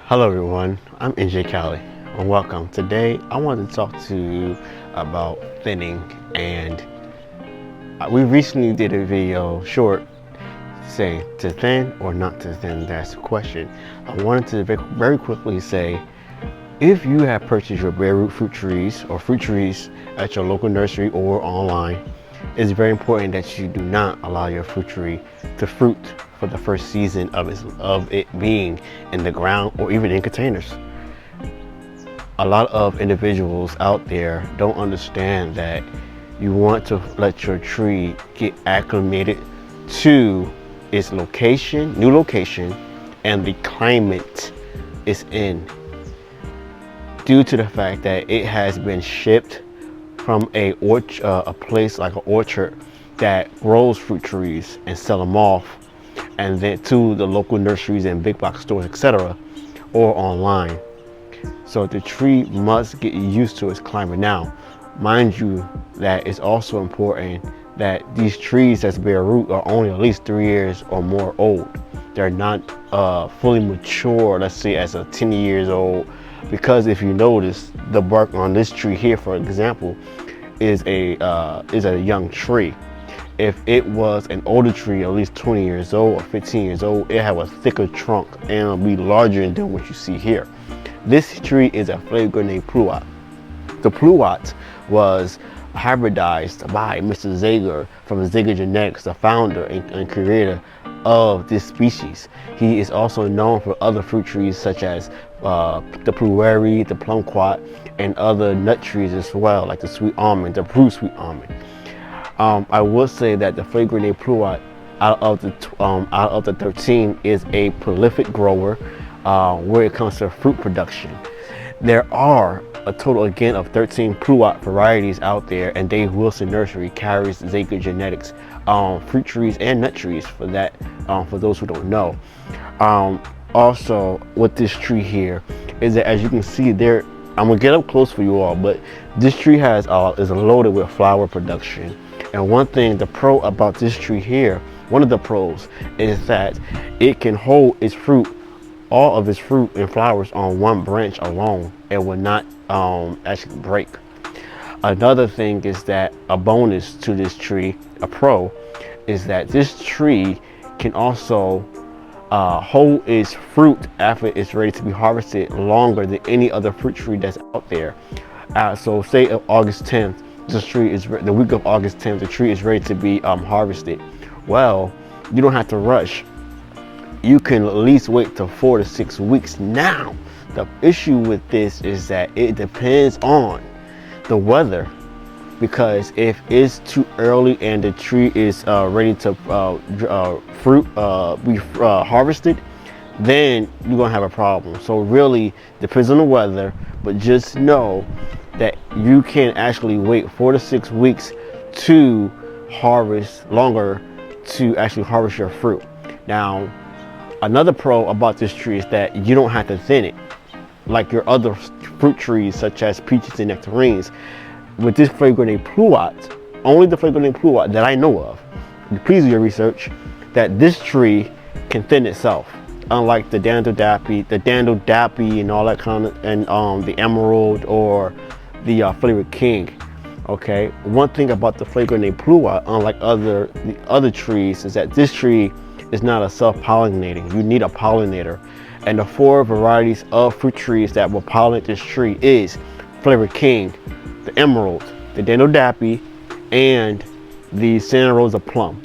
Hello everyone, I'm NJCali and welcome. Today I wanted to talk to you about thinning, and we recently did a video short saying to thin or not to thin. That's the question. I wanted to very quickly say, if you have purchased your bare root fruit trees or fruit trees at your local nursery or online, it's very important that you do not allow your fruit tree to fruit for the first season of it being in the ground or even in containers. A lot of individuals out there don't understand that you want to let your tree get acclimated to its new location, and the climate it's in, due to the fact that it has been shipped from a place like an orchard that grows fruit trees and sell them off, and then to the local nurseries and big box stores, etc., or online. So the tree must get used to its climate. Now, mind you, that it's also important that these trees that's bare root are only at least 3 years or more old. They're not fully mature, let's say as a 10 years old, because if you notice, the bark on this tree here, for example, is a young tree. If it was an older tree, at least 20 years old or 15 years old, it have a thicker trunk and it'll be larger than what you see here. This tree is a flagrant pluot. The pluot was hybridized by Mr. Zager from Zager Genetics, the founder and creator of this species. He is also known for other fruit trees such as the blueberry, the plumquat, and other nut trees as well, like the sweet almond, the blue sweet almond. I will say that the flagrant pluot out of the 13 is a prolific grower where it comes to fruit production. There are a total again of 13 pluot varieties out there, and Dave Wilson Nursery carries Zager Genetics fruit trees and nut trees for that, for those who don't know. Also with this tree here is that, as you can see there, I'm gonna get up close for you all, but this tree is loaded with flower production. And one thing, the pro about this tree here, one of the pros, is that it can hold its fruit, all of its fruit and flowers, on one branch alone. It will not actually break. Another thing is that a bonus to this tree, a pro, is that this tree can also hold its fruit after it's ready to be harvested longer than any other fruit tree that's out there. So say August 10th, this tree is the week of August 10th, the tree is ready to be harvested. Well, you don't have to rush. You can at least wait till 4 to 6 weeks. Now, the issue with this is that it depends on the weather, because if it's too early and the tree is ready to be harvested, then you're gonna have a problem. So really depends on the weather, but just know that you can actually wait 4 to 6 weeks to harvest, longer to actually harvest your fruit. Now, another pro about this tree is that you don't have to thin it like your other fruit trees such as peaches and nectarines. With this flagrant pluot, only the flagrant pluot that I know of, please do your research, that this tree can thin itself, unlike the Dando Dappy and all that kind of, and the Emerald or the Flavor King. Okay, one thing about the flagrant pluot, unlike the other trees, is that this tree is not a self-pollinating. You need a pollinator, and the 4 varieties of fruit trees that will pollinate this tree is Flavor King, the Emerald, the Dando Dappy, and the Santa Rosa Plum,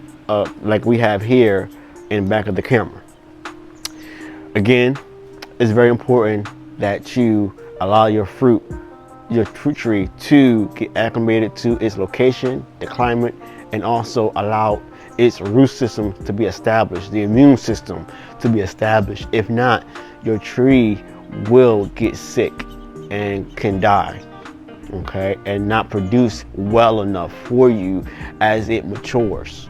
like we have here in the back of the camera. Again, it's very important that you allow your fruit tree to get acclimated to its location, the climate, and also allow its root system to be established, the immune system to be established. If not, your tree will get sick and can die, okay, and not produce well enough for you as it matures.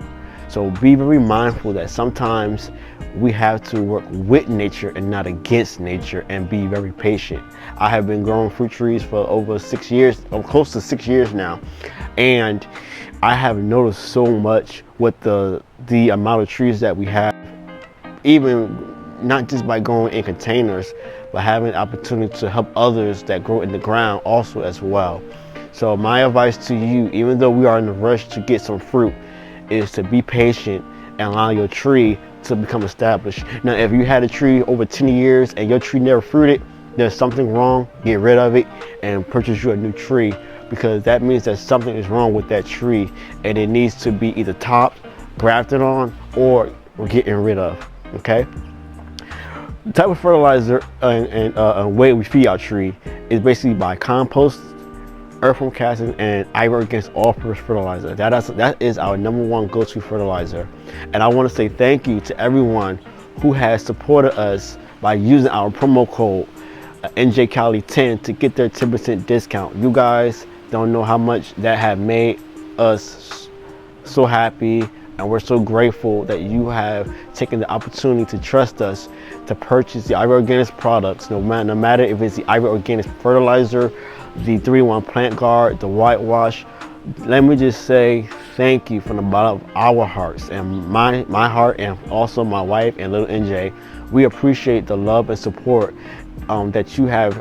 So be very mindful that sometimes we have to work with nature and not against nature, and be very patient. I have been growing fruit trees for over 6 years, or close to 6 years now, and I have noticed so much with the amount of trees that we have. Even not just by growing in containers, but having the opportunity to help others that grow in the ground also as well. So my advice to you, even though we are in a rush to get some fruit, is to be patient and allow your tree to become established. Now, if you had a tree over 10 years and your tree never fruited, there's something wrong. Get rid of it and purchase you a new tree, because that means that something is wrong with that tree and it needs to be either topped, grafted on, or we're getting rid of. Okay. The type of fertilizer and way we feed our tree is basically by compost, earthworm castings, and Ivory Organics all-purpose fertilizer. That is our #1 go-to fertilizer. And I want to say thank you to everyone who has supported us by using our promo code NJCali10 to get their 10% discount. You guys don't know how much that have made us so happy, and we're so grateful that you have taken the opportunity to trust us to purchase the Ivory Organics products, no matter if it's the Ivory Organics fertilizer, the 3-in-1 plant guard, the whitewash. Let me just say thank you from the bottom of our hearts, and my heart, and also my wife and little NJ. We appreciate the love and support that you have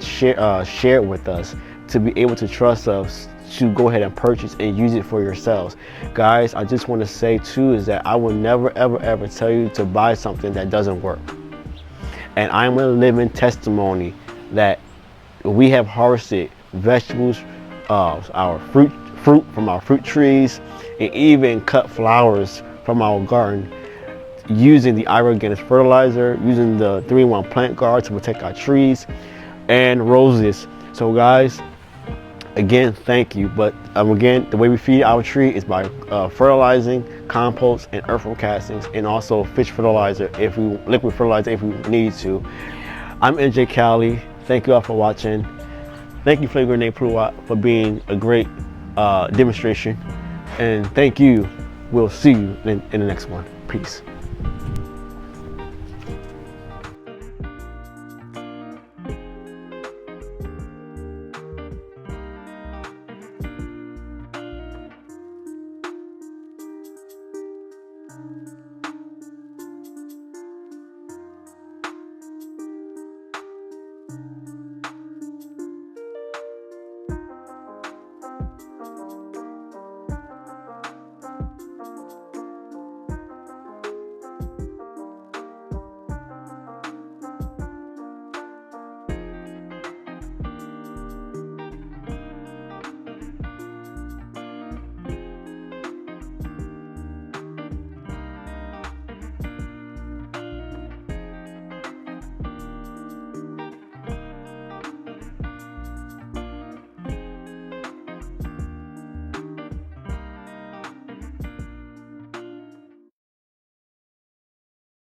shared with us, to be able to trust us to go ahead and purchase and use it for yourselves. Guys, I just want to say too is that I will never ever tell you to buy something that doesn't work. And I'm a living testimony that we have harvested vegetables, our fruit from our fruit trees, and even cut flowers from our garden using the Ivory Organics fertilizer, using the 3-in-1 plant guard to protect our trees, and roses. So guys, again, thank you. But again, the way we feed our tree is by fertilizing, compost, and earthworm castings, and also fish fertilizer, liquid fertilizer if we need to. I'm NJ Cali. Thank you all for watching. Thank you, Flavor Name Pruitt, for being a great demonstration. And thank you. We'll see you in the next one. Peace.